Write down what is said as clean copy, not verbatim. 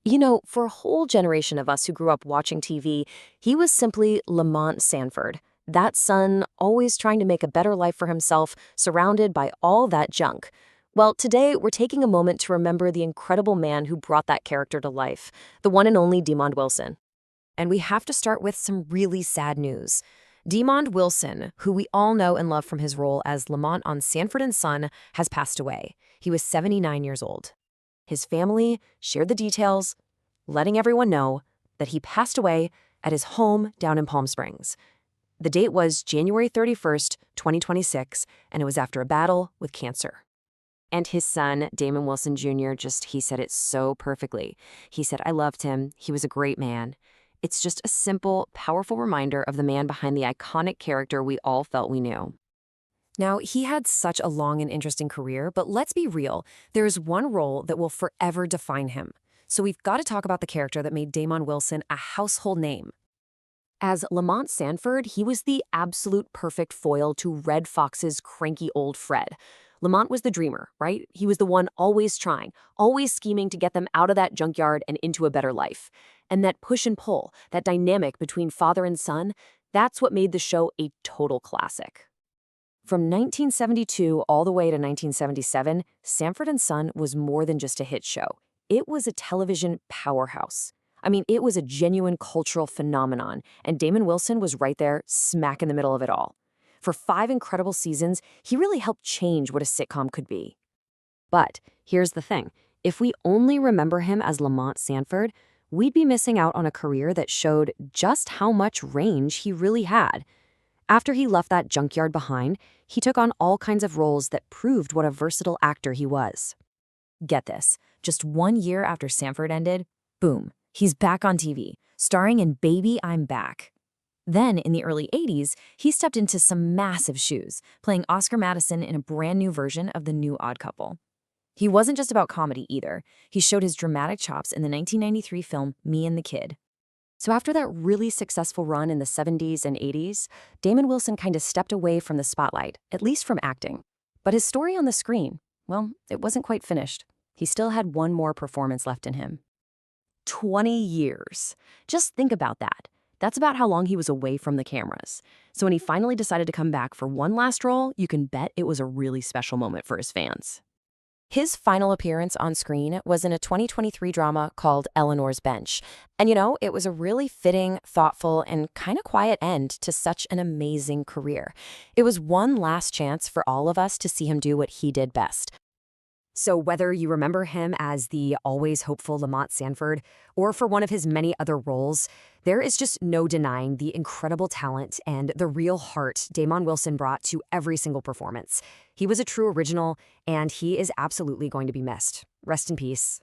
For a whole generation of us who grew up watching TV, he was simply Lamont Sanford. That son, always trying to make a better life for himself, surrounded by all that junk. Well, today we're taking a moment to remember the incredible man who brought that character to life, the one and only Demond Wilson. And we have to start with some really sad news. Demond Wilson, who we all know and love from his role as Lamont on Sanford and Son, has passed away. He was 79 years old. His family shared the details, letting everyone know that he passed away at his home down in Palm Springs. The date was January 31st, 2026, and it was after a battle with cancer. And his son, Damon Wilson Jr., he said it so perfectly. He said, "I loved him. He was a great man." It's just a simple, powerful reminder of the man behind the iconic character we all felt we knew. Now, he had such a long and interesting career, but let's be real, there is one role that will forever define him. So we've got to talk about the character that made Damon Wilson a household name. As Lamont Sanford, he was the absolute perfect foil to Red Fox's cranky old Fred. Lamont was the dreamer, right? He was the one always trying, always scheming to get them out of that junkyard and into a better life. And that push and pull, that dynamic between father and son, that's what made the show a total classic. From 1972 all the way to 1977, Sanford and Son was more than just a hit show. It was a television powerhouse. I mean, it was a genuine cultural phenomenon, and Damon Wilson was right there, smack in the middle of it all. For 5 incredible seasons, he really helped change what a sitcom could be. But here's the thing. If we only remember him as Lamont Sanford, we'd be missing out on a career that showed just how much range he really had. After he left that junkyard behind, he took on all kinds of roles that proved what a versatile actor he was. Get this, just 1 year after Sanford ended, boom, he's back on TV, starring in Baby, I'm Back. Then, in the early 80s, he stepped into some massive shoes, playing Oscar Madison in a brand new version of The New Odd Couple. He wasn't just about comedy either. He showed his dramatic chops in the 1993 film Me and the Kid. So after that really successful run in the 70s and 80s, Damon Wilson kind of stepped away from the spotlight, at least from acting. But his story on the screen, well, it wasn't quite finished. He still had one more performance left in him. 20 years. Just think about that. That's about how long he was away from the cameras. So when he finally decided to come back for one last role, you can bet it was a really special moment for his fans. His final appearance on screen was in a 2023 drama called Eleanor's Bench. And it was a really fitting, thoughtful, and kind of quiet end to such an amazing career. It was one last chance for all of us to see him do what he did best. So whether you remember him as the always hopeful Lamont Sanford or for one of his many other roles, there is just no denying the incredible talent and the real heart Damon Wilson brought to every single performance. He was a true original, and he is absolutely going to be missed. Rest in peace.